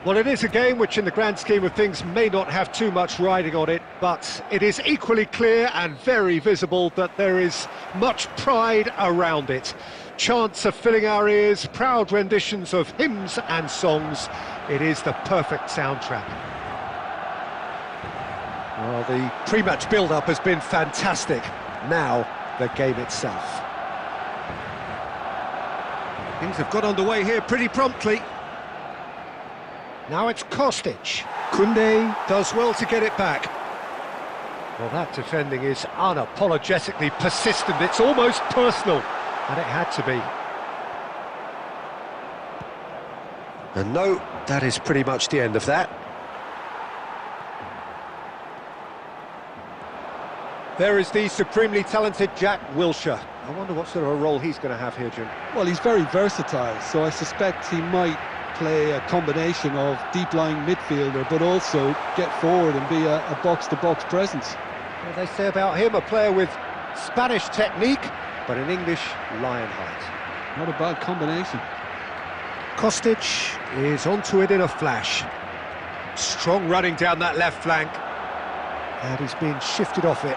Well, it is a game which in the grand scheme of things may not have too much riding on it, but it is equally clear and very visible that there is much pride around it. Chants are filling our ears, proud renditions of hymns and songs. It is the perfect soundtrack. Well, the pre-match build-up has been fantastic. Now, the game itself. Things have got underway here pretty promptly. Now it's Kostic. Koundé does well to get it back. Well, that defending is unapologetically persistent. It's almost personal, and it had to be. And no, that is pretty much the end of that. There is the supremely talented Jack Wilshere. I wonder what sort of a role he's going to have here, Jim. Well, he's very versatile, so I suspect he might play a combination of deep-lying midfielder, but also get forward and be a box-to-box presence. Well, they say about him, a player with Spanish technique, but in English, lion height. Not a bad combination. Kostic is onto it in a flash. Strong running down that left flank. And he's being shifted off it.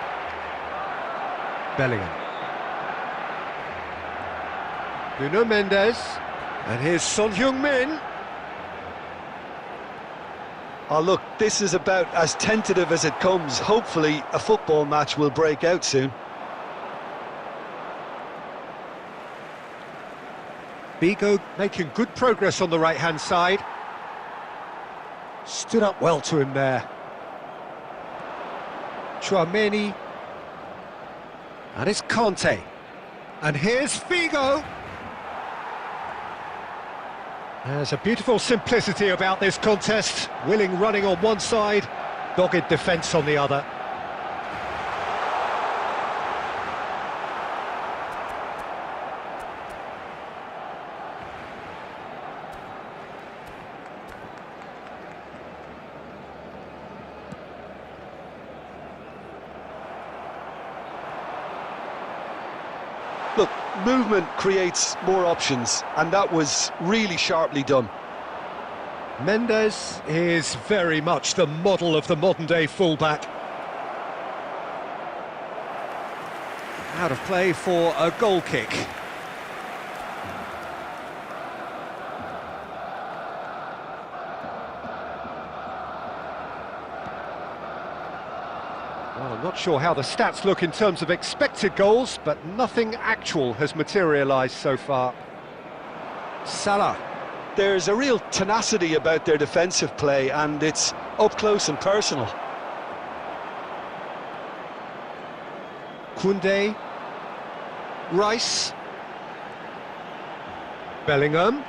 Bellingham. Nuno Mendes. And here's Son Heung-min. Oh, look, this is about as tentative as it comes. Hopefully, a football match will break out soon. Bigo making good progress on the right-hand side. Stood up well to him there. Tchouaméni. And it's Kanté. And here's Figo. There's a beautiful simplicity about this contest. Willing running on one side, dogged defence on the other. Look, movement creates more options, and that was really sharply done. Mendes is very much the model of the modern-day fullback. Out of play for a goal kick. Well, I'm not sure how the stats look in terms of expected goals, but nothing actual has materialised so far. Salah. There's a real tenacity about their defensive play, and it's up close and personal. Koundé. Rice. Bellingham.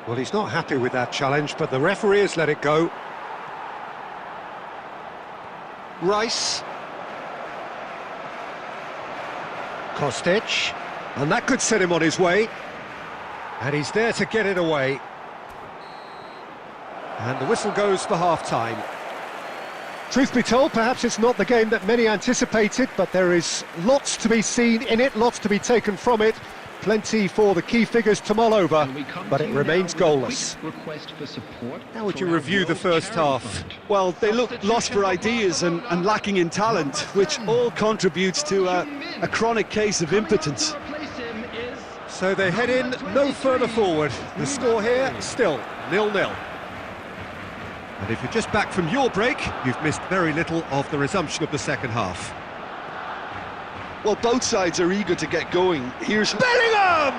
Well, he's not happy with that challenge, but the referee has let it go. Rice. Kostic. And that could set him on his way. And he's there to get it away. And the whistle goes for half-time. Truth be told, perhaps it's not the game that many anticipated, but there is lots to be seen in it, lots to be taken from it. Plenty for the key figures to mull over, but it remains goalless. How would you review the first half? Well, they look lost for ideas and lacking in talent, which all contributes to a chronic case of impotence. So they head in no further forward. The score here, still 0-0. And if you're just back from your break, you've missed very little of the resumption of the second half. Well, both sides are eager to get going. Here's Bellingham!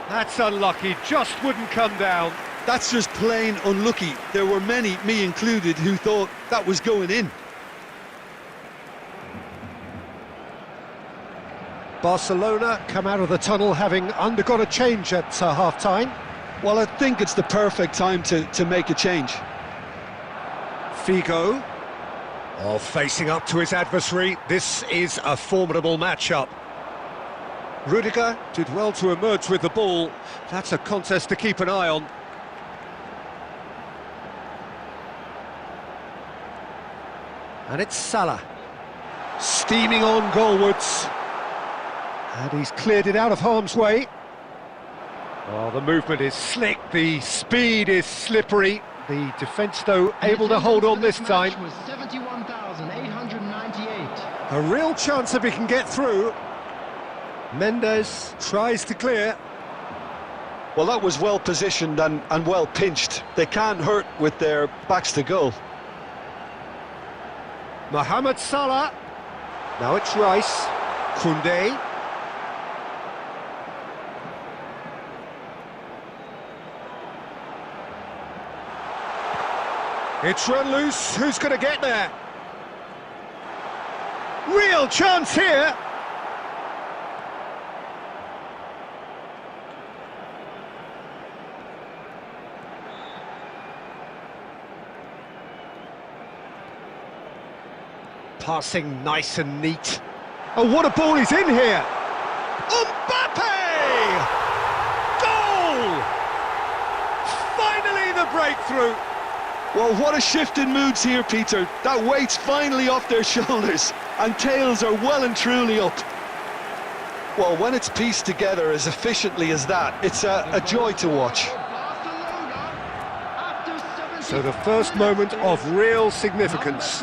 That's unlucky, just wouldn't come down. That's just plain unlucky. There were many, me included, who thought that was going in. Barcelona come out of the tunnel having undergone a change at half-time. Well, I think it's the perfect time to make a change. Figo, facing up to his adversary. This is a formidable matchup. Rudiger did well to emerge with the ball. That's a contest to keep an eye on. And it's Salah. Steaming on goalwards. And he's cleared it out of harm's way. Oh, the movement is slick, the speed is slippery. The defence, though, able to hold on this time. Was 71,898. A real chance if he can get through. Mendes tries to clear. Well, that was well positioned and well pinched. They can't hurt with their backs to goal. Mohamed Salah. Now it's Rice. Koundé. It's run loose. Who's going to get there? Real chance here. Passing nice and neat. Oh, what a ball is in here! Mbappe! Goal! Finally the breakthrough. Well, what a shift in moods here, Peter. That weight's finally off their shoulders, and tails are well and truly up. Well, when it's pieced together as efficiently as that, it's a joy to watch. So the first moment of real significance.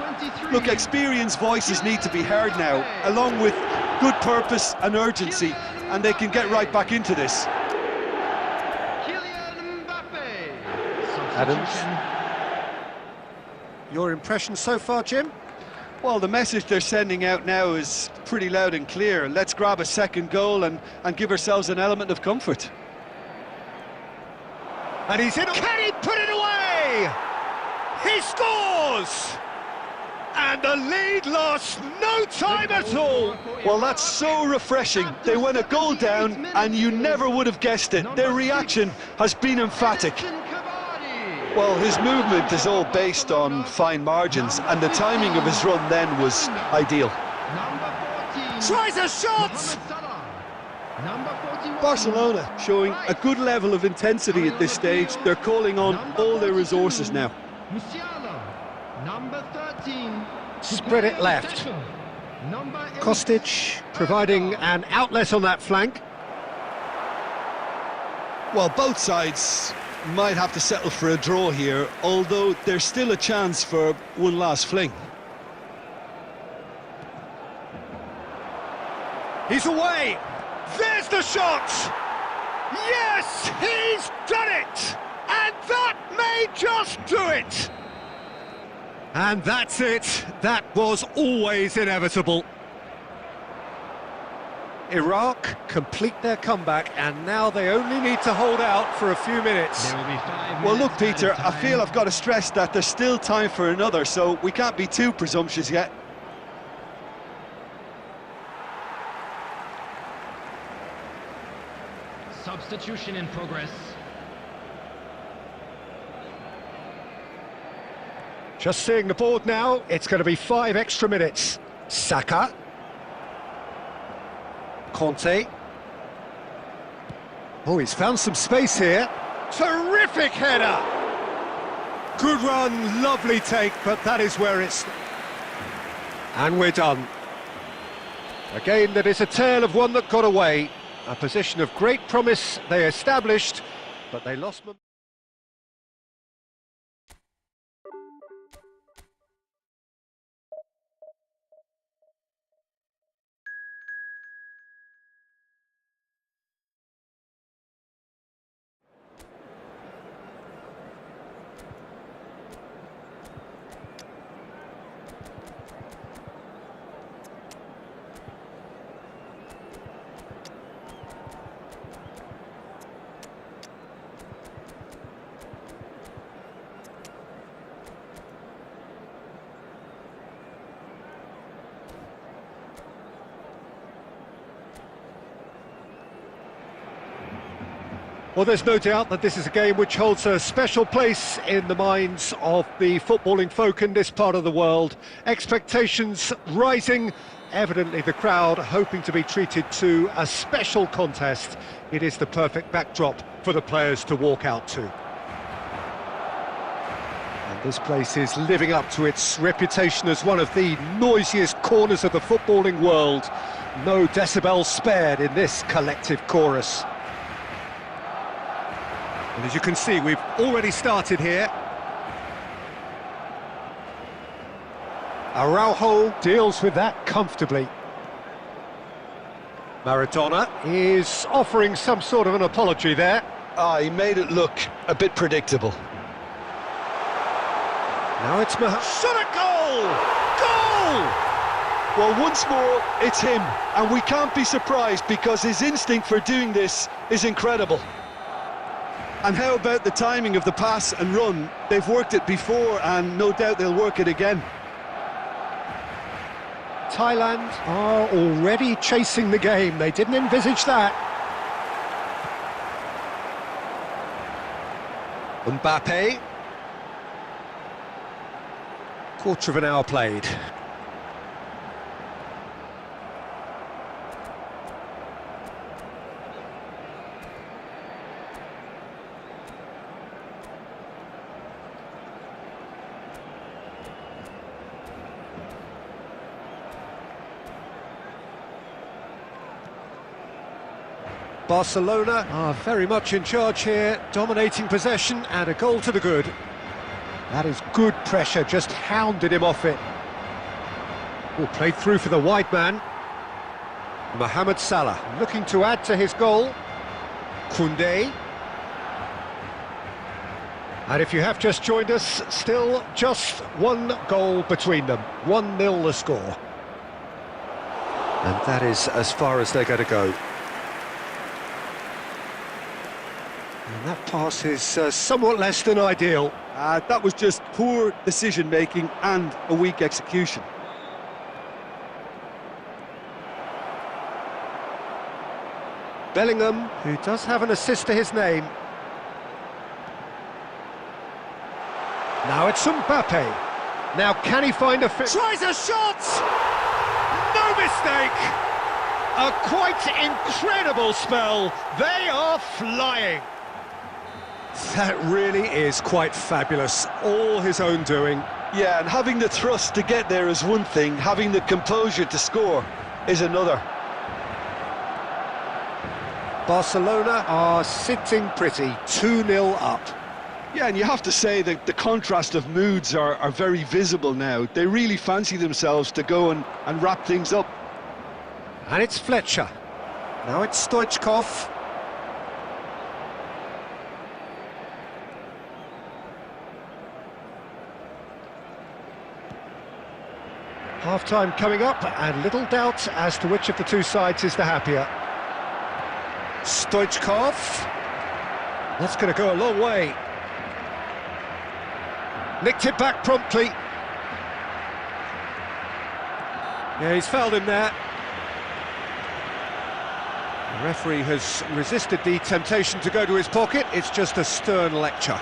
Look, experienced voices need to be heard now, along with good purpose and urgency, and they can get right back into this. Adams. Your impression so far, Jim? Well, the message they're sending out now is pretty loud and clear. Let's grab a second goal and give ourselves an element of comfort. And he's in. Can he put it away? He scores! And the lead lost no time at all. Well, that's so refreshing. They went a goal down and you never would have guessed it. Their reaction has been emphatic. Well, his movement is all based on fine margins, and the timing of his run then was ideal. Tries a shot! Barcelona showing a good level of intensity at this stage. They're calling on all their resources now. Spread it left. Kostic providing an outlet on that flank. Well, both sides might have to settle for a draw here, although there's still a chance for one last fling. He's away. There's the shot. Yes, he's done it. And that may just do it. And that's it. That was always inevitable. Iraq complete their comeback, and now they only need to hold out for a few minutes. Well, look, Peter, I feel I've got to stress that there's still time for another, so we can't be too presumptuous yet. Substitution in progress. Just seeing the board now, it's going to be 5 extra minutes. Saka. Conte. Oh, he's found some space here. Terrific header! Good run, lovely take, but that is where it's... And we're done. A game that is a tale of one that got away. A position of great promise they established, but they lost momentum. Well, there's no doubt that this is a game which holds a special place in the minds of the footballing folk in this part of the world. Expectations rising, evidently the crowd hoping to be treated to a special contest. It is the perfect backdrop for the players to walk out to. And this place is living up to its reputation as one of the noisiest corners of the footballing world. No decibels spared in this collective chorus. And as you can see, we've already started here. Araujo deals with that comfortably. Maradona is offering some sort of an apology there. He made it look a bit predictable. Now it's shot a goal! Goal! Well, once more, it's him, and we can't be surprised because his instinct for doing this is incredible. And how about the timing of the pass and run? They've worked it before and no doubt they'll work it again. Thailand are already chasing the game. They didn't envisage that. Mbappe. Quarter of an hour played. Barcelona are very much in charge here, dominating possession and a goal to the good. That is good pressure, just hounded him off it. Played through for the wide man. Mohamed Salah looking to add to his goal. Koundé. And if you have just joined us, still just one goal between them. 1-0 the score. And that is as far as they're going to go. And that pass is somewhat less than ideal. That was just poor decision-making and a weak execution. Bellingham, who does have an assist to his name. Now it's Mbappe. Now can he find a fit? Tries a shot! No mistake! A quite incredible spell. They are flying. That really is quite fabulous. All his own doing. Yeah, and having the thrust to get there is one thing, having the composure to score is another. Barcelona are sitting pretty, 2-0 up. Yeah, and you have to say that the contrast of moods are very visible now. They really fancy themselves to go and wrap things up. And it's Fletcher. Now it's Stoichkov. Half-time coming up, and little doubt as to which of the two sides is the happier. Stoichkov. That's going to go a long way. Nicked it back promptly. Yeah, he's fouled him there. The referee has resisted the temptation to go to his pocket. It's just a stern lecture.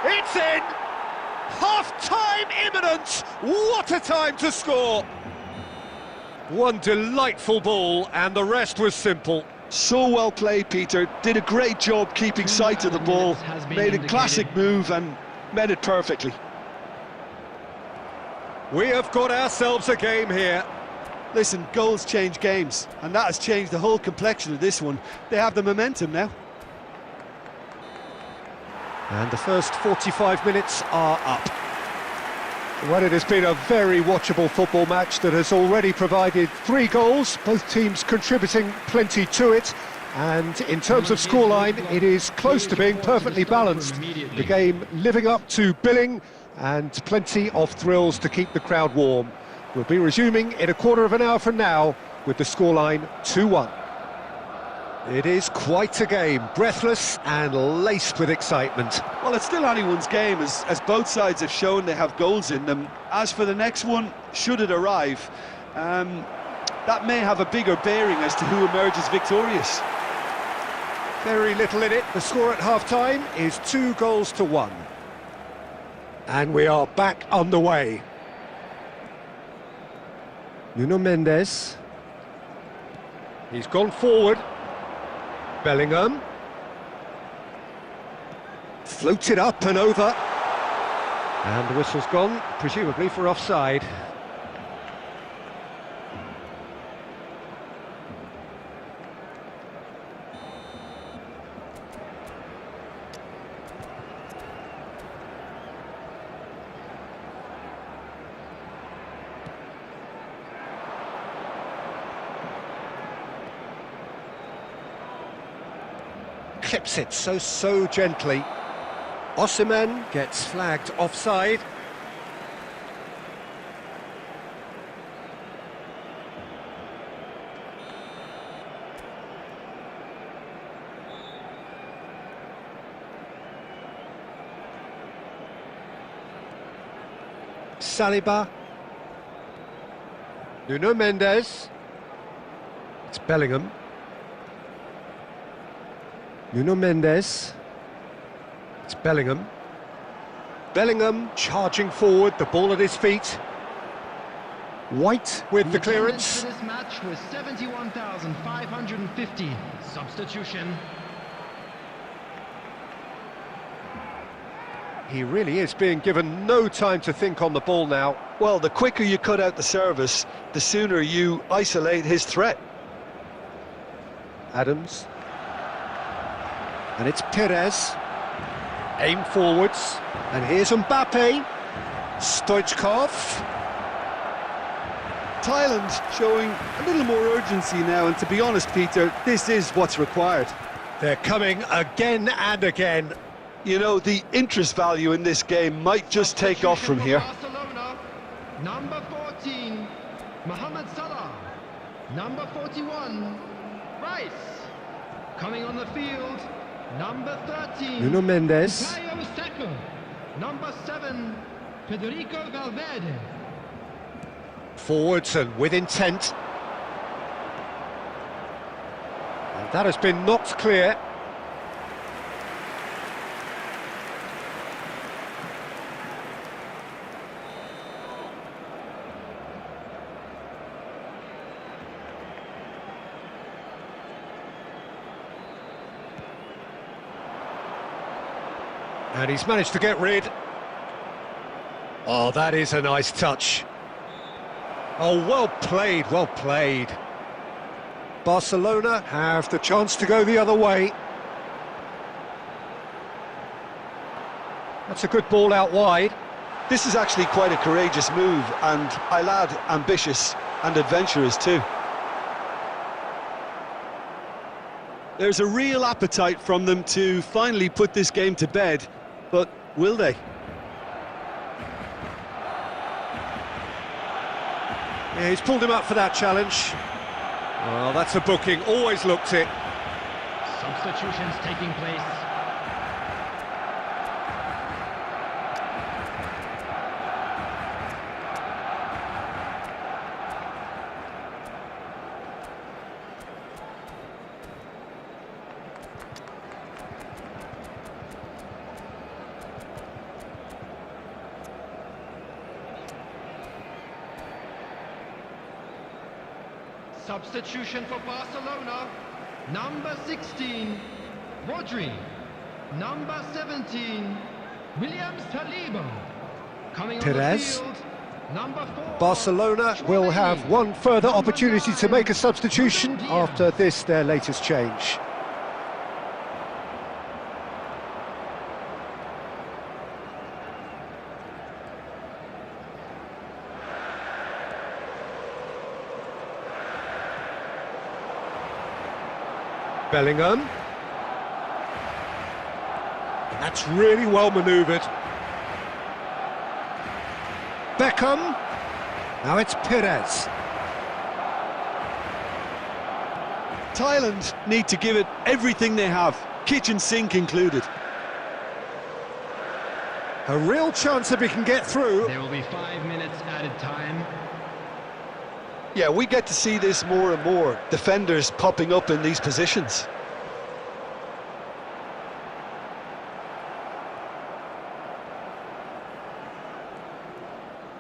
It's in! Half-time imminent! What a time to score! One delightful ball, and the rest was simple. So well played, Peter. Did a great job keeping sight of the ball. Made a classic move and met it perfectly. We have got ourselves a game here. Listen, goals change games, and that has changed the whole complexion of this one. They have the momentum now. And the first 45 minutes are up. Well, it has been a very watchable football match that has already provided 3 goals, both teams contributing plenty to it. And in terms of scoreline, it is close to being perfectly balanced. The game living up to billing and plenty of thrills to keep the crowd warm. We'll be resuming in a quarter of an hour from now with the scoreline 2-1. It is quite a game, breathless and laced with excitement. Well, it's still anyone's game, as both sides have shown they have goals in them. As for the next one, should it arrive, that may have a bigger bearing as to who emerges victorious. Very little in it. The score at half-time is 2-1. And we are back underway. Nuno Mendes. He's gone forward. Bellingham. Floated up and over. And the whistle's gone, presumably for offside. Clips it so gently. Osimhen gets flagged offside. Saliba. Nuno Mendes. It's Bellingham. Nuno Mendes. It's Bellingham. Bellingham charging forward, the ball at his feet. White with the clearance. For this match was 71,550. Substitution. He really is being given no time to think on the ball now. Well, the quicker you cut out the service, the sooner you isolate his threat. Adams. And it's Perez. Aim forwards. And here's Mbappe. Stoichkov. Thailand showing a little more urgency now, and to be honest, Peter, this is what's required. They're coming again and again. You know, the interest value in this game might just take off from here. Barcelona, number 14, Mohamed Salah. Number 41, Rice. Coming on the field, number 13, Nuno Mendes. Bukayo Saka. Number 7, Federico Valverde. Forwards and with intent. And that has been knocked clear. And he's managed to get rid. Oh, that is a nice touch. Oh, well played, well played. Barcelona have the chance to go the other way. That's a good ball out wide. This is actually quite a courageous move, and I'll add ambitious and adventurous too. There's a real appetite from them to finally put this game to bed, but will they? Yeah, he's pulled him up for that challenge. Well, that's a booking, always looked it. Substitutions taking place. Substitution for Barcelona. number 16, Rodri. Number 17, William Saliba. Coming on the Perez. field, number 4. Barcelona will have one further opportunity to make a substitution after this, their latest change. Bellingham. And that's really well manoeuvred. Beckham. Now it's Perez. Thailand need to give it everything they have, kitchen sink included. A real chance if he can get through. There will be 5 minutes added time. Yeah, we get to see this more and more, defenders popping up in these positions.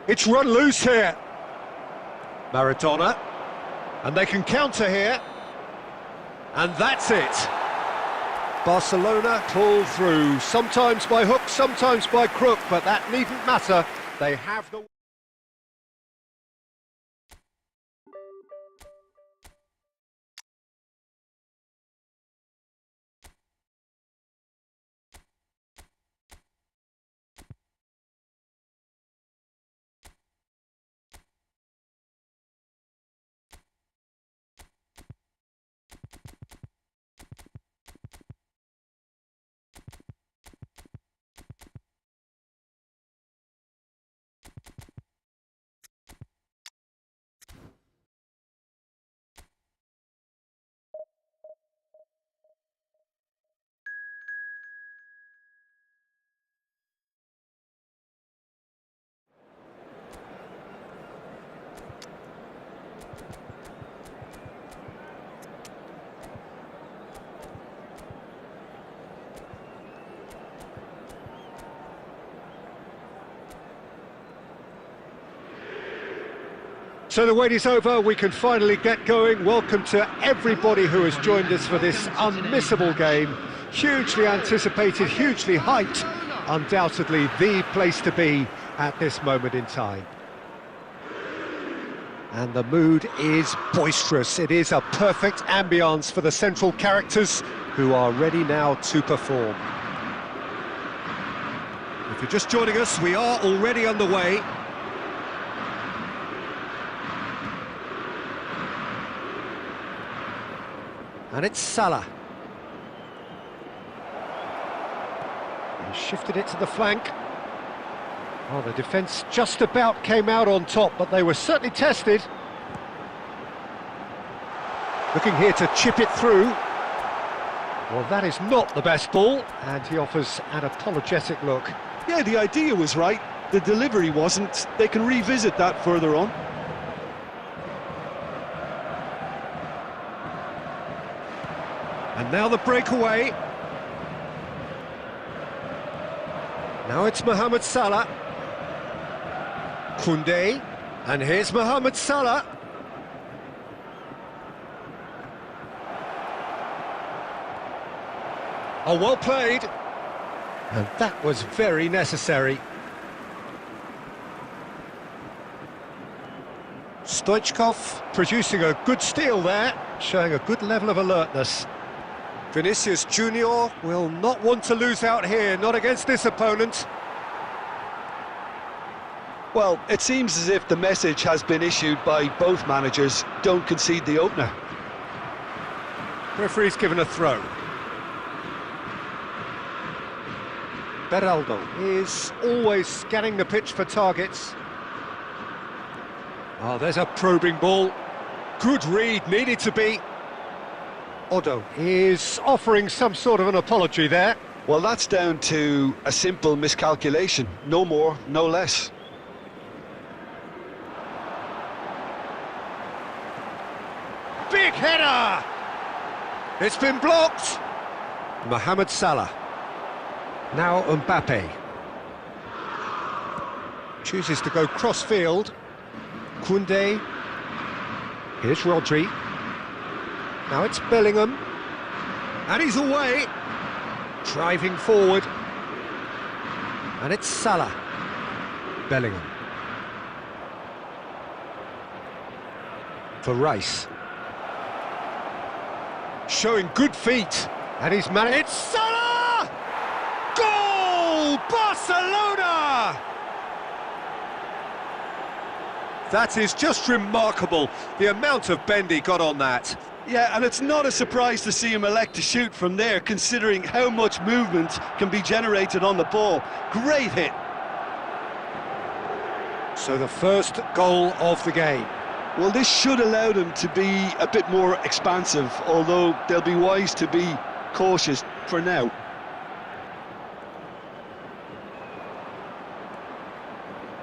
It's run loose here. Maradona. And they can counter here. And that's it. Barcelona pull through, sometimes by hook, sometimes by crook, but that needn't matter. They have the... So the wait is over, we can finally get going. Welcome to everybody who has joined us for this unmissable game. Hugely anticipated, hugely hyped, undoubtedly the place to be at this moment in time. And the mood is boisterous. It is a perfect ambience for the central characters who are ready now to perform. If you're just joining us, we are already underway. And it's Salah. He shifted it to the flank. Oh, the defence just about came out on top, but they were certainly tested. Looking here to chip it through. Well, that is not the best ball, and he offers an apologetic look. Yeah, the idea was right, the delivery wasn't. They can revisit that further on. And now the breakaway. Now it's Mohamed Salah. Koundé. And here's Mohamed Salah. Oh, well played. And that was very necessary. Stoichkov producing a good steal there, showing a good level of alertness. Vinicius Junior will not want to lose out here, not against this opponent. Well, it seems as if the message has been issued by both managers: don't concede the opener. Referee's given a throw. Beraldo is always scanning the pitch for targets. Oh, there's a probing ball. Good read, needed to be. Odo is offering some sort of an apology there. Well, that's down to a simple miscalculation. No more, no less. Big header! It's been blocked. Mohamed Salah. Now Mbappe. Chooses to go cross-field. Koundé. Here's Rodri. Now it's Bellingham. And he's away. Driving forward. And it's Salah. Bellingham. For Rice. Showing good feet. And he's managed. It's Salah! Goal! Barcelona! That is just remarkable, the amount of bend he got on that. Yeah, and it's not a surprise to see him elect to shoot from there, considering how much movement can be generated on the ball. Great hit. So the first goal of the game. Well, this should allow them to be a bit more expansive, although they'll be wise to be cautious for now.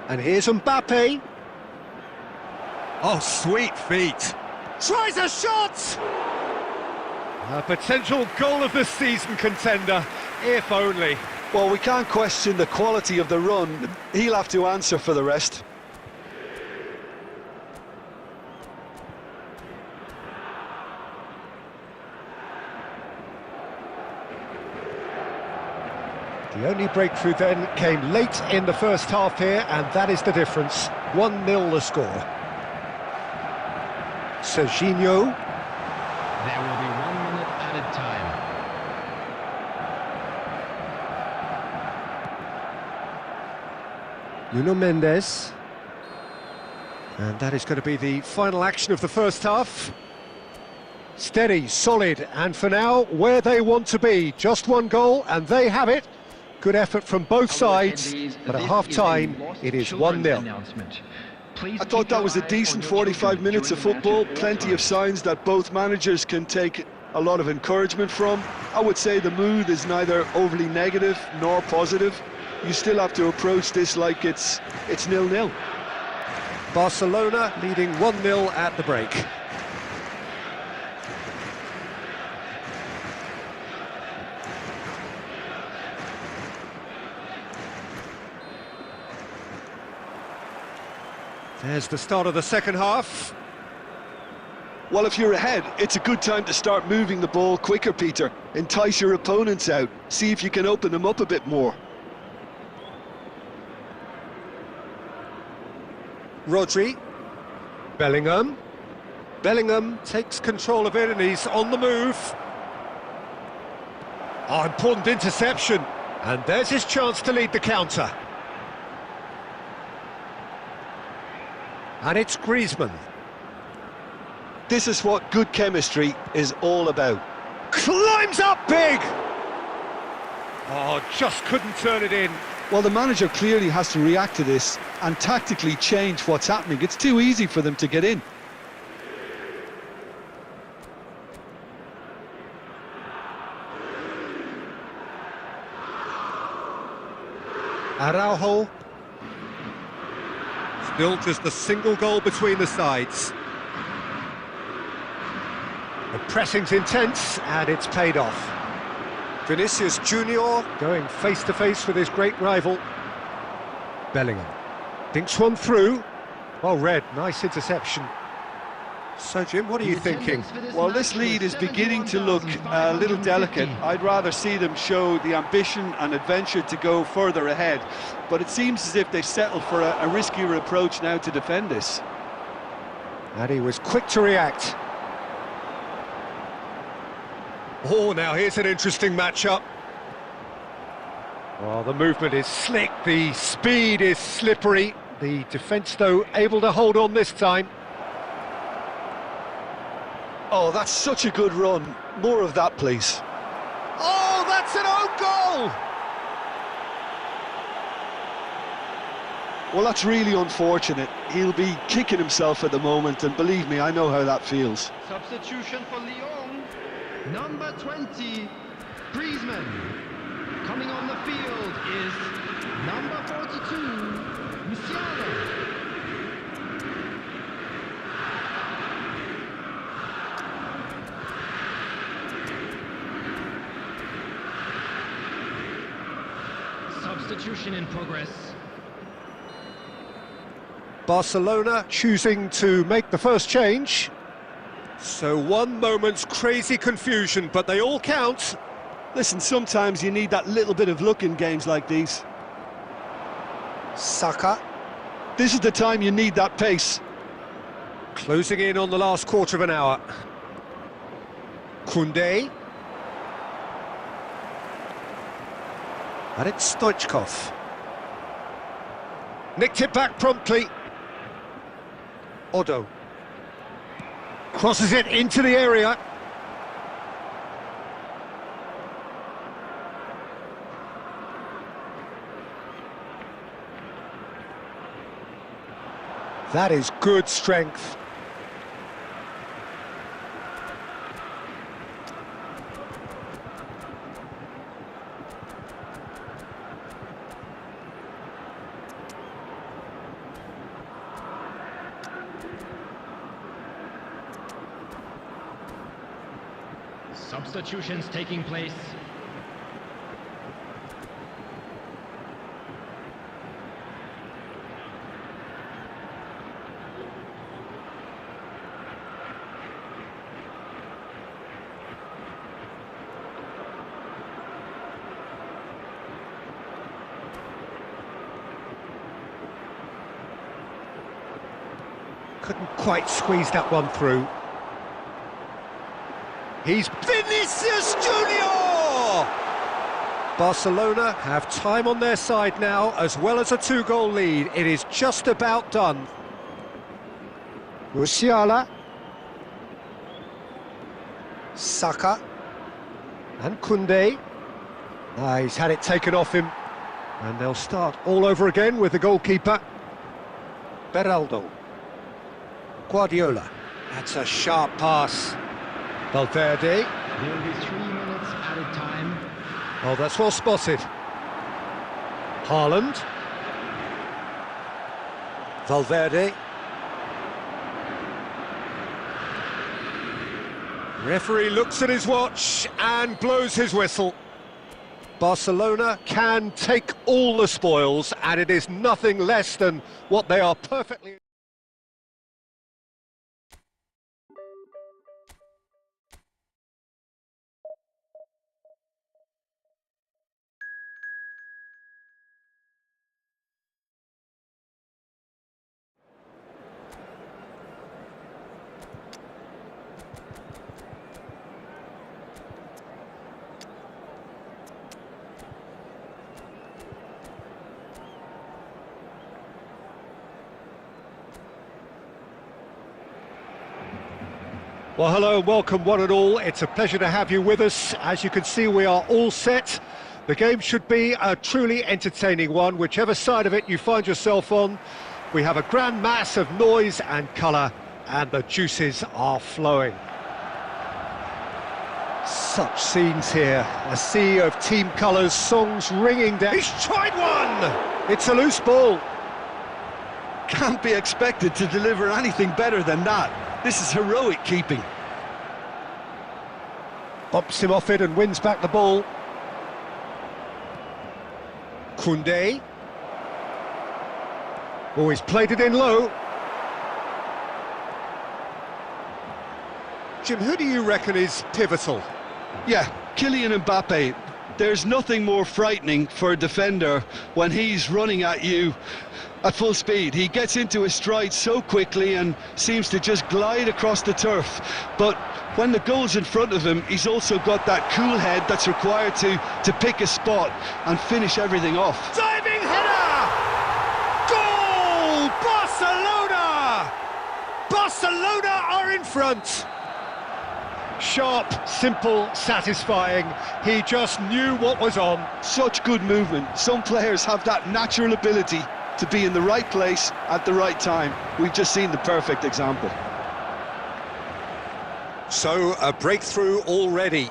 And here's Mbappe. Oh, sweet feet. Tries a shot! A potential goal of the season contender, if only. Well, we can't question the quality of the run. He'll have to answer for the rest. The only breakthrough then came late in the first half here, and that is the difference. 1-0 the score. Serginho. There will be 1 minute added time. Nuno Mendes. And that is going to be the final action of the first half. Steady, solid, and for now, where they want to be. Just one goal, and they have it. Good effort from both sides, but at half-time, it is 1-0. I thought that was a decent 45 minutes of football, plenty of signs that both managers can take a lot of encouragement from. I would say the mood is neither overly negative nor positive. You still have to approach this like it's 0-0. Barcelona leading 1-0 at the break. There's the start of the second half. Well, if you're ahead, it's a good time to start moving the ball quicker, Peter. Entice your opponents out. See if you can open them up a bit more. Rodri. Bellingham. Bellingham takes control of it and he's on the move. Oh, important interception. And there's his chance to lead the counter. And it's Griezmann. This is what good chemistry is all about. Climbs up big! Oh, just couldn't turn it in. Well, the manager clearly has to react to this and tactically change what's happening. It's too easy for them to get in. Araujo. Still just a single goal between the sides. The pressing's intense and it's paid off. Vinicius Junior going face-to-face with his great rival. Bellingham thinks one through. Well read, nice interception. So Jim, what are you thinking? Well, this lead is beginning to look a little delicate. I'd rather see them show the ambition and adventure to go further ahead, but it seems as if they've settled for a riskier approach now to defend this. And he was quick to react. Oh, now here's an interesting matchup. Well, the movement is slick, the speed is slippery. The defence, though, able to hold on this time. Oh, that's such a good run. More of that, please. Oh, that's an own goal! Well, that's really unfortunate. He'll be kicking himself at the moment, and believe me, I know how that feels. Substitution for Lyon. Number 20, Griezmann. Coming on the field is number 42, Musiala. Substitution in progress. Barcelona choosing to make the first change. So one moment's crazy confusion, but they all count. Listen, sometimes you need that little bit of luck in games like these. Saka This is the time you need that pace. closing in on the last quarter of an hour. Koundé. And it's Stoichkov. Nicked it back promptly. Odo. Crosses it into the area. That is good strength. Substitutions taking place. Couldn't quite squeeze that one through. He's Vinicius Junior! Barcelona have time on their side now, as well as a two-goal lead. It is just about done. Musiala. Saka. And Koundé. He's had it taken off him. And they'll start all over again with the goalkeeper. Beraldo. Guardiola. That's a sharp pass. Valverde. There'll be 3 minutes added time. Oh, that's well spotted. Haaland. Valverde. Referee looks at his watch and blows his whistle. Barcelona can take all the spoils, and it is nothing less than what they are perfectly... Well, hello and welcome one and all. It's a pleasure to have you with us. As you can see, we are all set. The game should be a truly entertaining one, whichever side of it you find yourself on. We have a grand mass of noise and colour, and the juices are flowing. Such scenes here, a sea of team colours, songs ringing down. He's tried one! It's a loose ball. Can't be expected to deliver anything better than that. This is heroic keeping. Bumps him off it and wins back the ball. Koundé. Oh, he's played it in low. Jim, who do you reckon is pivotal? Yeah, Kylian Mbappe. There's nothing more frightening for a defender when he's running at you at full speed. He gets into his stride so quickly and seems to just glide across the turf. But when the goal's in front of him, he's also got that cool head that's required to pick a spot and finish everything off. Diving header! Goal! Barcelona! Barcelona are in front. Sharp, simple, satisfying. He just knew what was on. Such good movement. Some players have that natural ability to be in the right place at the right time. We've just seen the perfect example. So, a breakthrough already.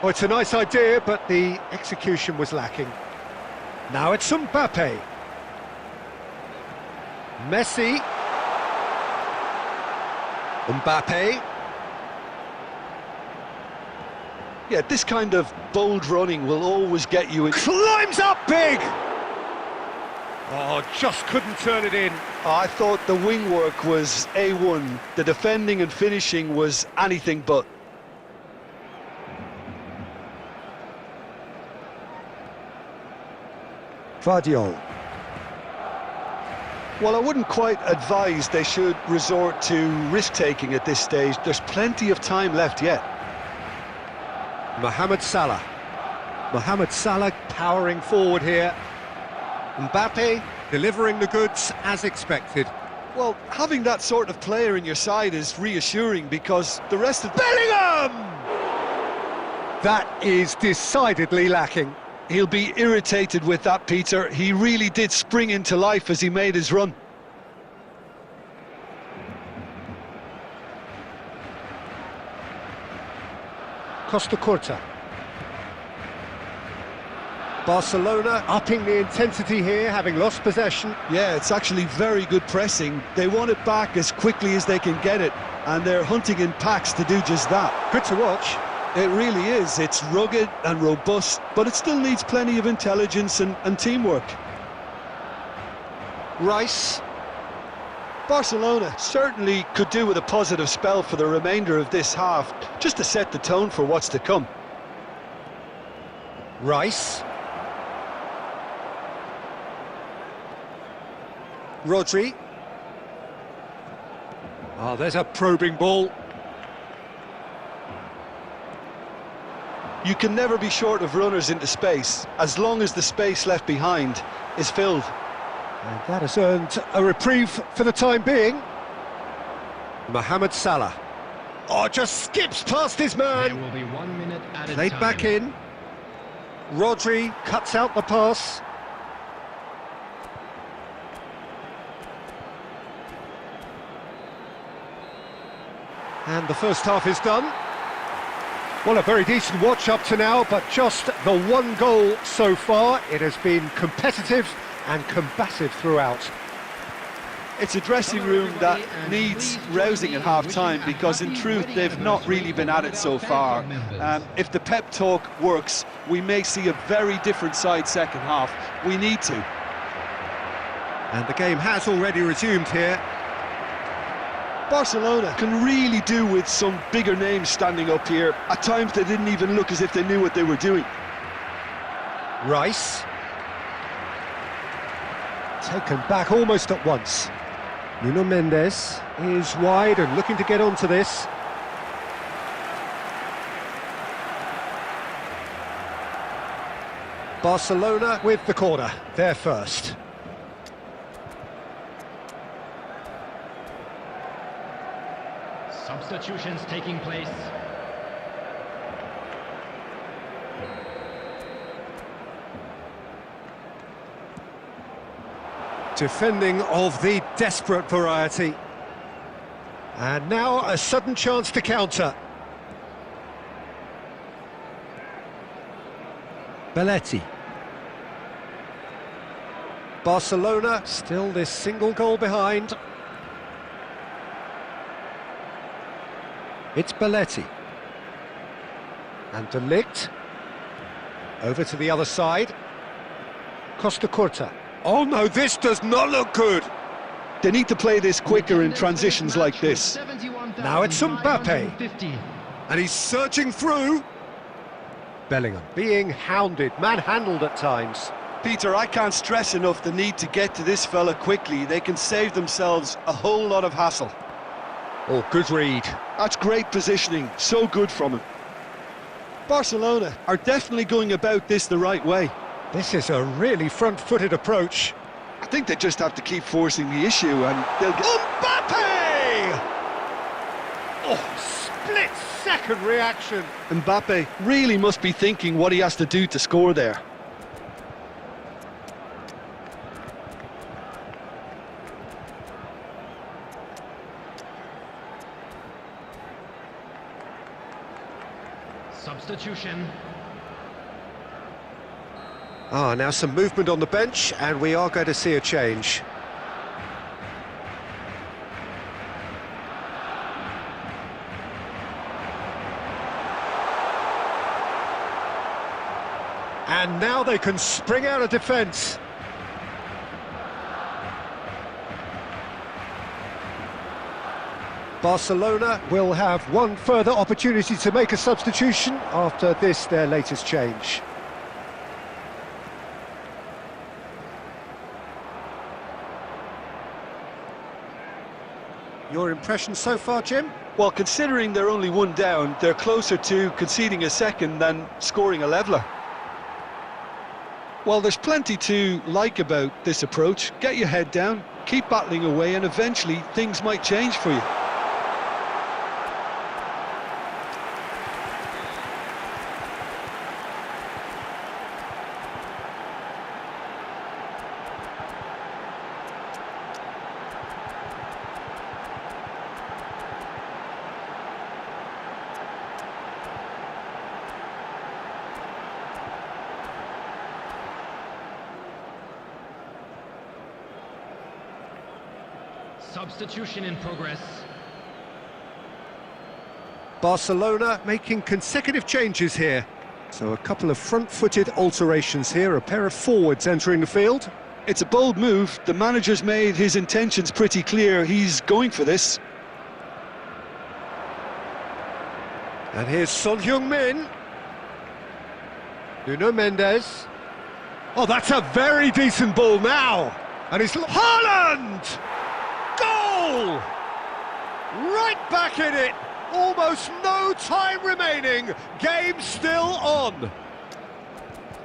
Oh, it's a nice idea, but the execution was lacking. Now it's Mbappe. Messi. Mbappe. Yeah, this kind of bold running will always get you in. Climbs up big! Oh, just couldn't turn it in. I thought the wing work was A1. The defending and finishing was anything but. Vardiol. Well, I wouldn't quite advise they should resort to risk-taking at this stage. There's plenty of time left yet. Mohamed Salah. Mohamed Salah powering forward here. Mbappe delivering the goods as expected. Well, having that sort of player in your side is reassuring because the rest of... Bellingham! That is decidedly lacking. He'll be irritated with that, Peter. He really did spring into life as he made his run. Costa Curta. Barcelona upping the intensity here, having lost possession. Yeah, it's actually very good pressing. They want it back as quickly as they can get it, and they're hunting in packs to do just that. Good to watch. It really is. It's rugged and robust, but it still needs plenty of intelligence and teamwork. Rice. Barcelona certainly could do with a positive spell for the remainder of this half, just to set the tone for what's to come. Rice. Rodri. Oh, there's a probing ball. You can never be short of runners into space, as long as the space left behind is filled. And that has earned a reprieve for the time being. Mohamed Salah. Oh, just skips past his There man. will be 1 minute at a Played time. back in. Rodri cuts out the pass. And the first half is done. Well, a very decent watch up to now, but just the one goal so far. It has been competitive and combative throughout. It's a dressing room that needs rousing at half-time because in truth they've not really been at it so far. If the pep talk works, we may see a very different side second half. We need to. And the game has already resumed here. Barcelona can really do with some bigger names standing up here. At times they didn't even look as if they knew what they were doing. Rice. Taken back almost at once. Nuno Mendes is wide and looking to get onto this. Barcelona with the corner, they're first. Substitutions taking place. Defending of the desperate variety. And now a sudden chance to counter. Belletti. Barcelona still this single goal behind. It's Belletti. And De Ligt. Over to the other side. Costa Curta. Oh no, this does not look good. They need to play this quicker in transitions like this. Now it's Mbappe. And he's searching through. Bellingham being hounded, manhandled at times. Peter, I can't stress enough the need to get to this fella quickly. They can save themselves a whole lot of hassle. Oh, good read. That's great positioning, so good from him. Barcelona are definitely going about this the right way. This is a really front-footed approach. I think they just have to keep forcing the issue and they'll get... Mbappe! Oh, split-second reaction. Mbappe really must be thinking what he has to do to score there. Substitution. Ah, now some movement on the bench, and we are going to see a change. And now they can spring out of defence. Barcelona will have one further opportunity to make a substitution after this, their latest change. Your impression so far, Jim? Well, considering they're only one down, they're closer to conceding a second than scoring a leveller. Well, there's plenty to like about this approach. Get your head down, keep battling away, and eventually things might change for you. Substitution in progress. Barcelona making consecutive changes here. So a couple of front-footed alterations here, a pair of forwards entering the field. It's a bold move. The manager's made his intentions pretty clear. He's going for this. And here's Son Heung-min. Nuno Mendes. Oh, that's a very decent ball now. And it's Haaland! Goal! Right back in it. Almost no time remaining. Game still on.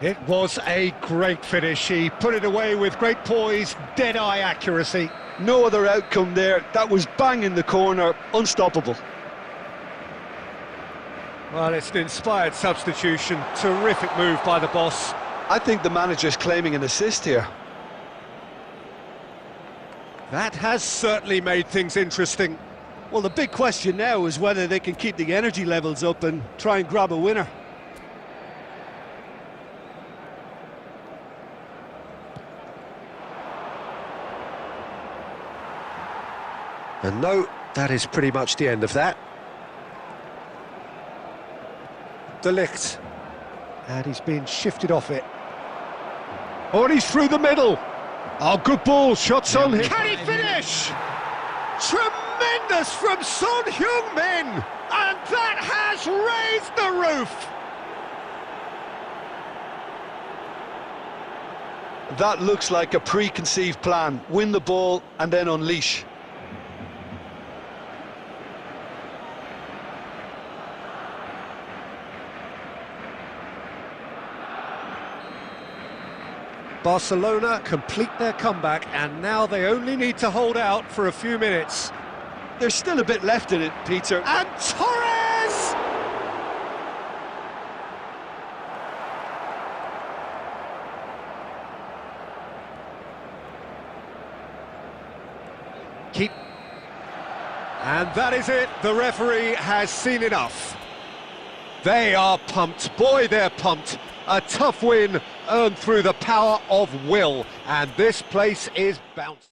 It was a great finish. He put it away with great poise, dead-eye accuracy. No other outcome there. That was bang in the corner, unstoppable. Well, it's an inspired substitution. Terrific move by the boss. I think the manager's claiming an assist here. That has certainly made things interesting. Well, the big question now is whether they can keep the energy levels up and try and grab a winner. And no, that is pretty much the end of that. De Ligt. And he's been shifted off it. Oh, and he's through the middle. Oh, good ball, shots on him. Can he finish? Tremendous from Son Heung-min, and that has raised the roof. That looks like a preconceived plan. Win the ball and then unleash. Barcelona complete their comeback, and now they only need to hold out for a few minutes. There's still a bit left in it, Peter. And Torres! Keep. And that is it. The referee has seen enough. They are pumped. Boy, they're pumped. A tough win earned through the power of will, and this place is bouncing.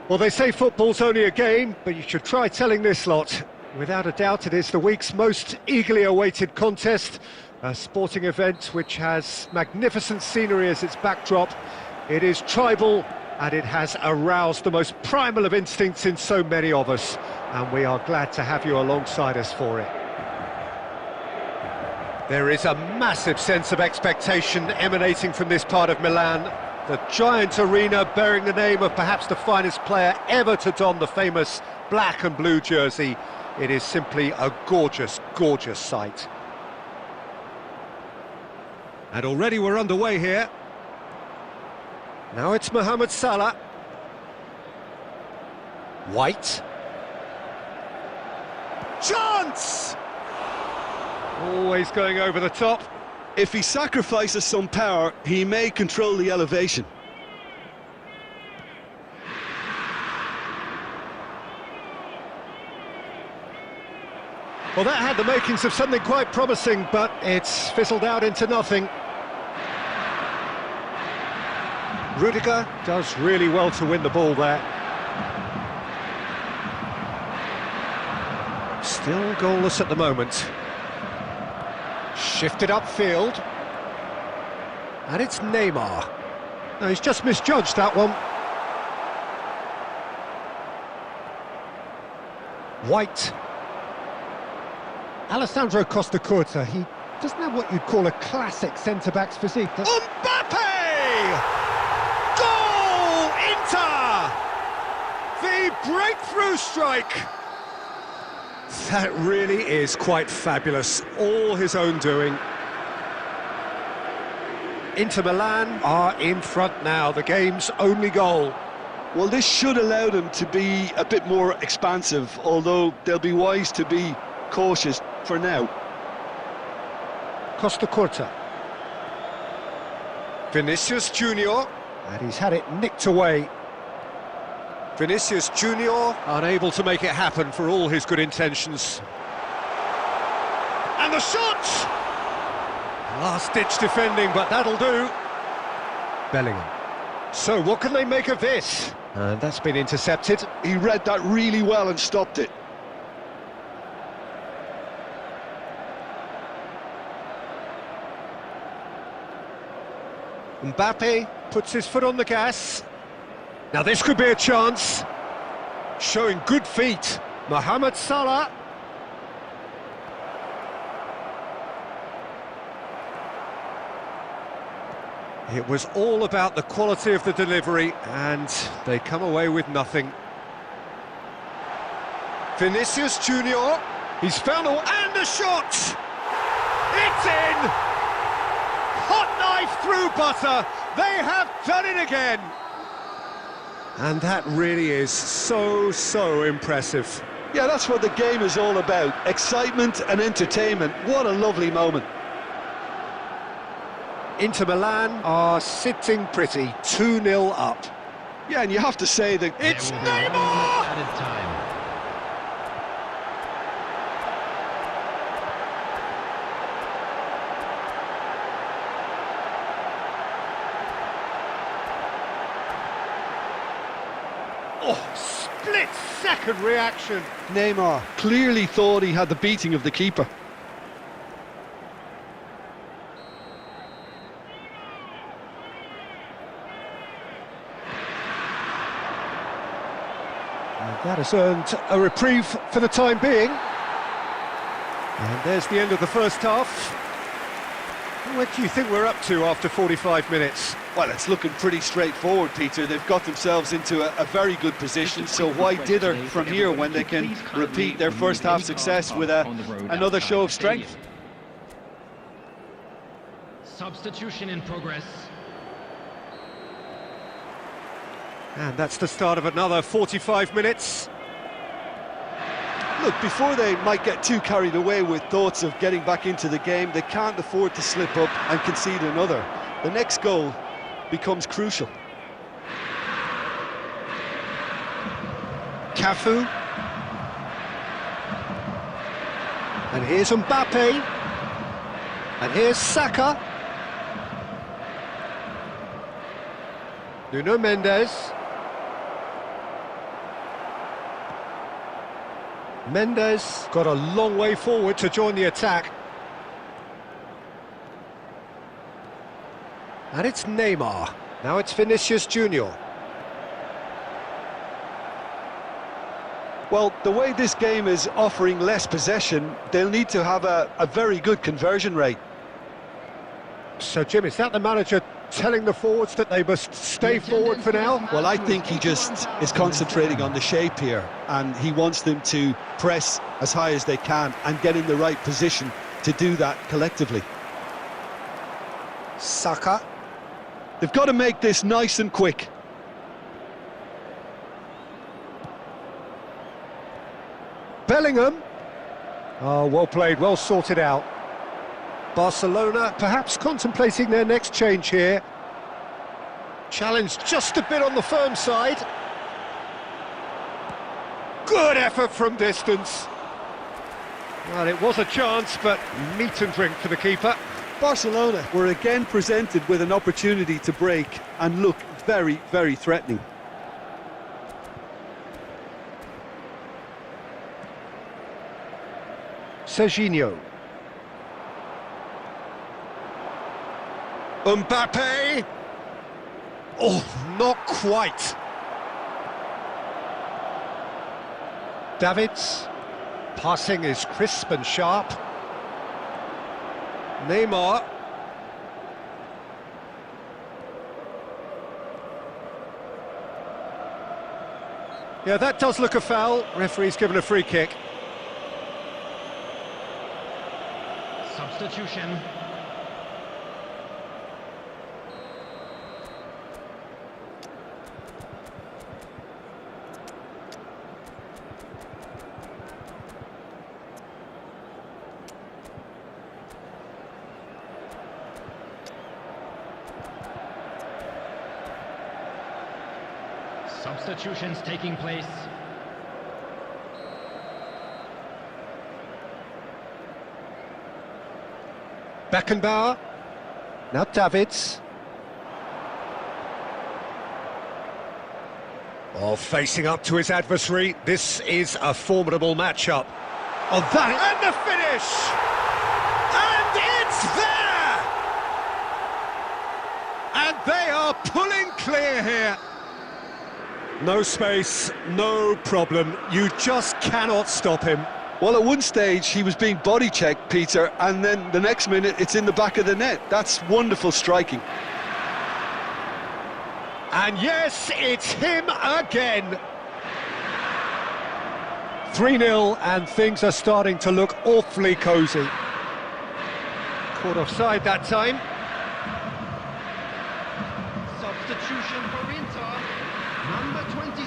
Well, they say football's only a game, but you should try telling this lot. Without a doubt, it is the week's most eagerly awaited contest, a sporting event which has magnificent scenery as its backdrop. It is tribal, and it has aroused the most primal of instincts in so many of us, and we are glad to have you alongside us for it. There is a massive sense of expectation emanating from this part of Milan. The giant arena bearing the name of perhaps the finest player ever to don the famous black and blue jersey. It is simply a gorgeous, gorgeous sight. And already we're underway here. Now it's Mohamed Salah. White. Chance! Always going over the top. If he sacrifices some power, he may control the elevation. Well, that had the makings of something quite promising, but it's fizzled out into nothing. Rudiger does really well to win the ball there. Still goalless at the moment. Shifted upfield. And it's Neymar. No, he's just misjudged that one. White. Alessandro Costa Curta, he doesn't have what you'd call a classic centre-back's physique. Mbappe! Goal! Inter! The breakthrough strike! That really is quite fabulous, all his own doing. Inter Milan are in front now, the game's only goal. Well, this should allow them to be a bit more expansive, although they'll be wise to be cautious for now. Costa Curta. Vinicius Junior, and he's had it nicked away. Vinicius Junior unable to make it happen for all his good intentions. And the shot! Last-ditch defending, but that'll do. Bellingham. So what can they make of this? And that's been intercepted. He read that really well and stopped it. Mbappe puts his foot on the gas. Now this could be a chance. Showing good feet. Mohamed Salah. It was all about the quality of the delivery, and they come away with nothing. Vinicius Junior. He's found and a shot! It's in! Hot knife through butter. They have done it again. And that really is so impressive. Yeah, that's what the game is all about. Excitement and entertainment. What a lovely moment. Inter Milan are sitting pretty, 2-0 up. Yeah, and you have to say that it's Neymar! Added time. Oh, split-second reaction. Neymar clearly thought he had the beating of the keeper. And that has earned a reprieve for the time being. And there's the end of the first half. What do you think we're up to after 45 minutes? Well, it's looking pretty straightforward, Peter. They've got themselves into a very good position, so why dither from here when they can repeat their first half success with another show of strength? Substitution in progress. And that's the start of another 45 minutes. Look, before they might get too carried away with thoughts of getting back into the game, they can't afford to slip up and concede another. The next goal becomes crucial. Cafu. And here's Mbappe. And here's Saka. Nuno Mendes. Mendes got a long way forward to join the attack. And it's Neymar. Now it's Vinicius Junior. Well, the way this game is offering less possession, they'll need to have a very good conversion rate. So, Jim, is that the manager telling the forwards that they must stay forward for now? Well, I think he just is concentrating on the shape here, and he wants them to press as high as they can and get in the right position to do that collectively. Saka. They've got to make this nice and quick. Bellingham. Oh, well played, well sorted out. Barcelona perhaps contemplating their next change here. Challenged just a bit on the firm side. Good effort from distance. Well, it was a chance, but meat and drink for the keeper. Barcelona were again presented with an opportunity to break and look very, very threatening. Serginho. Mbappe. Oh, not quite. Davids. Passing is crisp and sharp. Neymar. Yeah, that does look a foul. Referee's given a free kick. Substitution. Substitutions taking place. Beckenbauer. Now Davids. Oh, facing up to his adversary. This is a formidable matchup. Oh, that... And the finish! And it's there! And they are pulling clear here. No space, no problem. You just cannot stop him. Well, at one stage he was being body checked, Peter, and then the next minute it's in the back of the net. That's wonderful striking. And yes, it's him again. 3-0, and things are starting to look awfully cosy. Caught offside that time. Substitution for Inter. Number 27.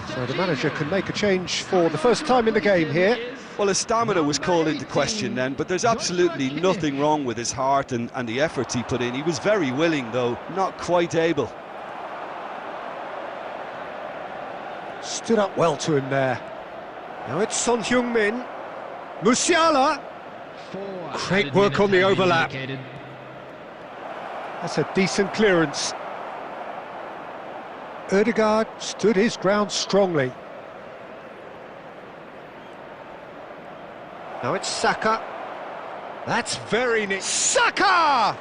So the manager can make a change for the first time in the game here. Well, his stamina was called into question then, but there's absolutely nothing wrong with his heart and the efforts he put in. He was very willing, though, not quite able. Stood up well to him there. Now it's Son Heung-min. Musiala. Great work on the overlap. That's a decent clearance. Ødegaard stood his ground strongly. Now it's Saka. That's very neat. Saka!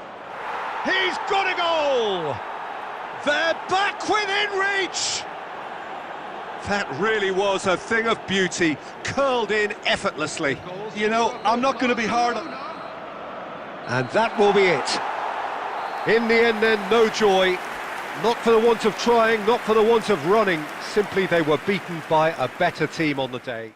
He's got a goal! They're back within reach! That really was a thing of beauty, curled in effortlessly. You know, I'm not going to be hard on... And that will be it. In the end then, no joy. Not for the want of trying, not for the want of running. Simply they were beaten by a better team on the day.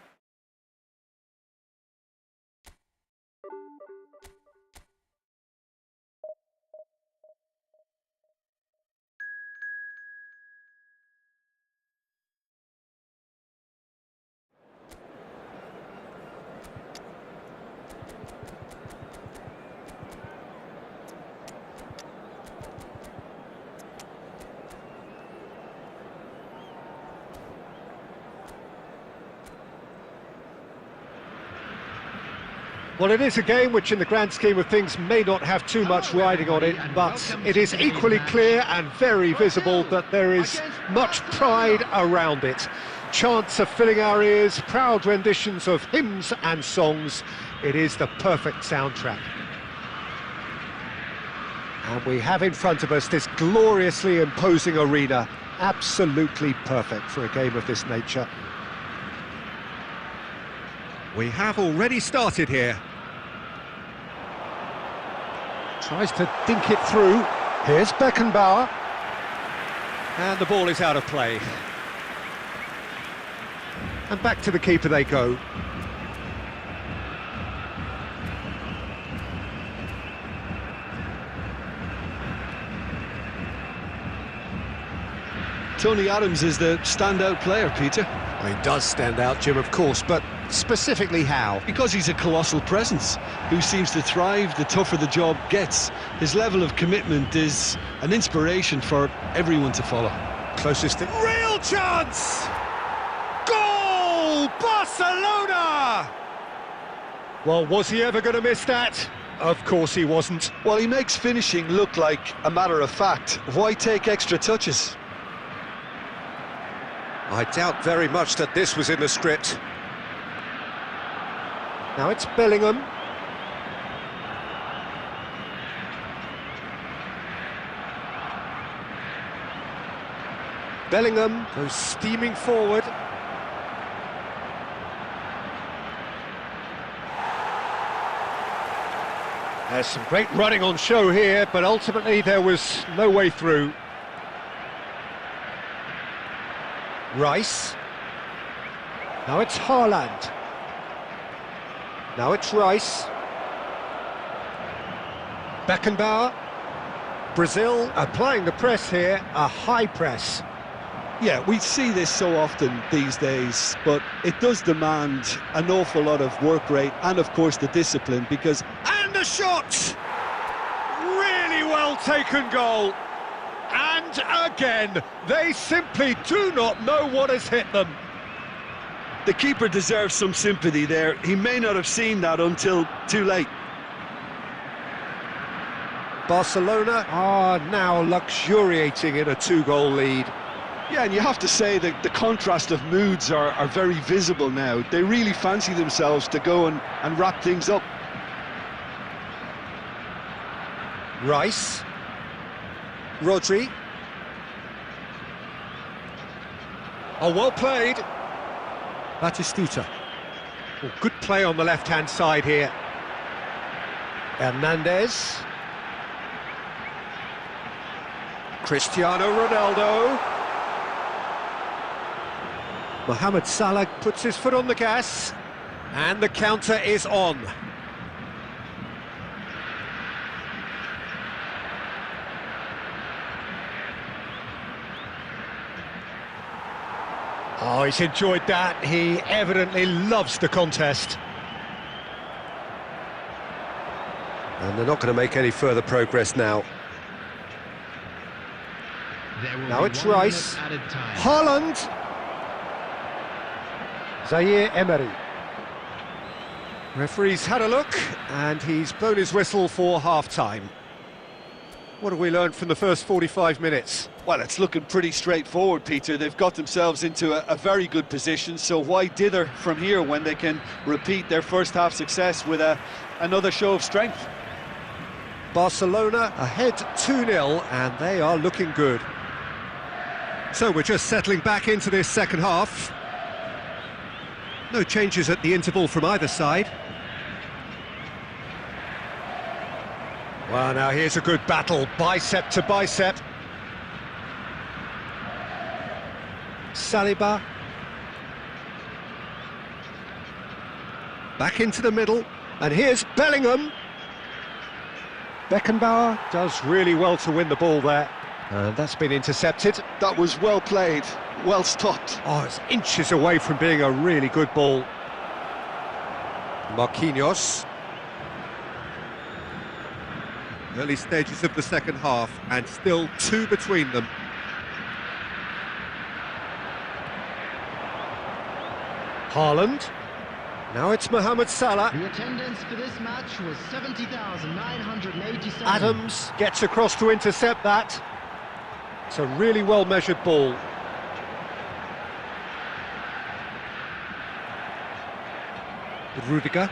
Well, it is a game which in the grand scheme of things may not have too much riding on it, but it is equally clear and very visible that there is much pride around it. Chants are filling our ears, proud renditions of hymns and songs. It is the perfect soundtrack. And we have in front of us this gloriously imposing arena, absolutely perfect for a game of this nature. We have already started here. Tries to dink it through. Here's Beckenbauer. And the ball is out of play. And back to the keeper they go. Tony Adams is the standout player, Peter. Well, he does stand out, Jim, of course, but specifically how? Because he's a colossal presence who seems to thrive the tougher the job gets. His level of commitment is an inspiration for everyone to follow. Closest to... Real chance! Goal! Barcelona! Well, was he ever going to miss that? Of course he wasn't. Well, he makes finishing look like a matter of fact. Why take extra touches? I doubt very much that this was in the script. Now it's Bellingham. Bellingham goes steaming forward. There's some great running on show here, but ultimately there was no way through. Rice. Now it's Haaland. Now it's Rice. Beckenbauer. Brazil applying the press here, a high press. Yeah, we see this so often these days, but it does demand an awful lot of work rate and, of course, the discipline, because... And the shot! Really well taken goal. And again, they simply do not know what has hit them. The keeper deserves some sympathy there. He may not have seen that until too late. Barcelona are now luxuriating in a 2-goal lead. Yeah, and you have to say that the contrast of moods are very visible now. They really fancy themselves to go and wrap things up. Rice. Rodri. Oh, well played. Batistuta. Oh, good play on the left-hand side here. Hernandez. Cristiano Ronaldo. Mohamed Salah puts his foot on the gas. And the counter is on. Oh, he's enjoyed that. He evidently loves the contest. And they're not going to make any further progress now. Now it's Rice. Haaland. Zaire Emery. Referee's had a look, and he's blown his whistle for half-time. What have we learned from the first 45 minutes? Well, it's looking pretty straightforward, Peter. They've got themselves into a very good position, so why dither from here when they can repeat their first half success with another show of strength? Barcelona ahead 2-0, and they are looking good. So we're just settling back into this second half. No changes at the interval from either side. Well, now here's a good battle, bicep to bicep. Saliba. Back into the middle, and here's Bellingham. Beckenbauer does really well to win the ball there. And that's been intercepted. That was well played, well stopped. Oh, it's inches away from being a really good ball. Marquinhos. Early stages of the second half, and still 2 between them. Haaland. Now it's Mohamed Salah. The attendance for this match was 70,987. Adams gets across to intercept that. It's a really well-measured ball. Rudiger.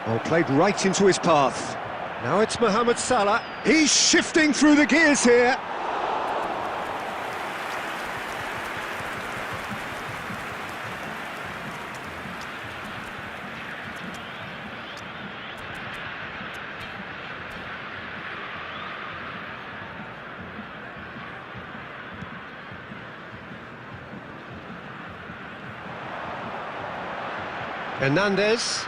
Well, played right into his path. Now it's Mohamed Salah. He's shifting through the gears here. Hernandez.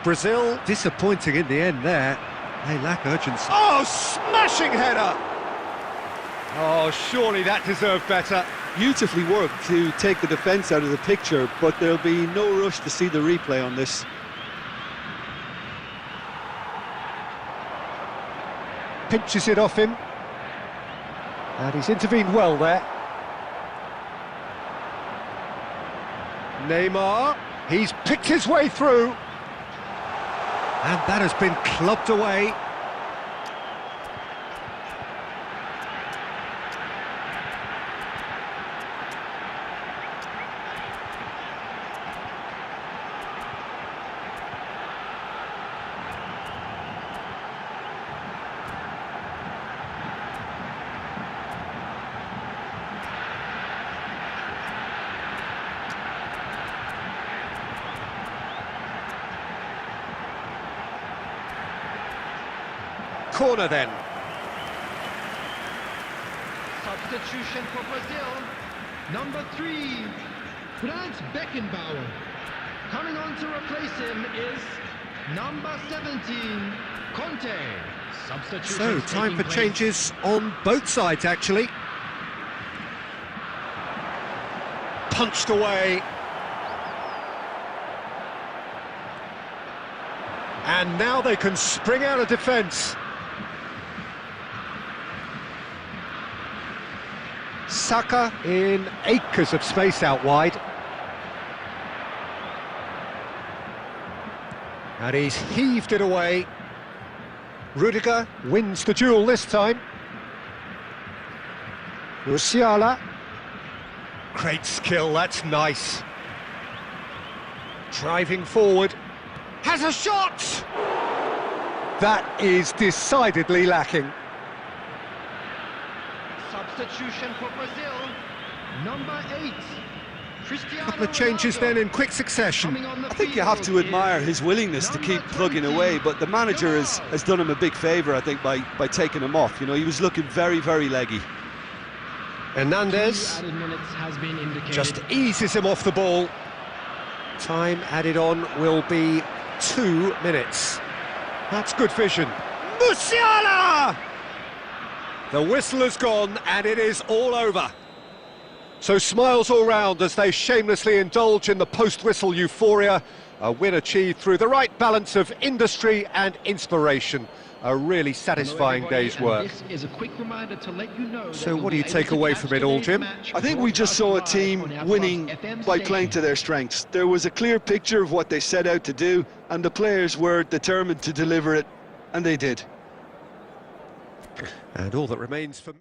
Brazil disappointing in the end there. They lack urgency. Oh, smashing header! Oh, surely that deserved better. Beautifully worked to take the defence out of the picture, but there'll be no rush to see the replay on this. Pinches it off him. And he's intervened well there. Neymar, he's picked his way through. And that has been clubbed away. Corner then. Substitution for Brazil. Number 3, Franz Beckenbauer. Coming on to replace him is number 17, Conte. So, time for changes on both sides, actually. Punched away. And now they can spring out of defence. Saka in acres of space out wide. And he's heaved it away. Rudiger wins the duel this time. Musiala. Great skill, that's nice. Driving forward. Has a shot! That is decidedly lacking. Substitution for Brazil. Number 8, Cristiano Couple of changes Ronaldo. then in quick succession. I think you have to admire his willingness to keep plugging away, but the manager has done him a big favour, I think, by taking him off. You know, he was looking very, very leggy. Hernandez Added minutes has been indicated. just eases him off the ball. Time added on will be 2 minutes. That's good vision. Musiala! The whistle has gone and it is all over. So smiles all round as they shamelessly indulge in the post-whistle euphoria. A win achieved through the right balance of industry and inspiration. A really satisfying day's work. This is a quick reminder to let you know So what do you take away from it all, Jim? I think we just saw a team winning by playing to their strengths. There was a clear picture of what they set out to do, and the players were determined to deliver it, and they did. And all that remains for me...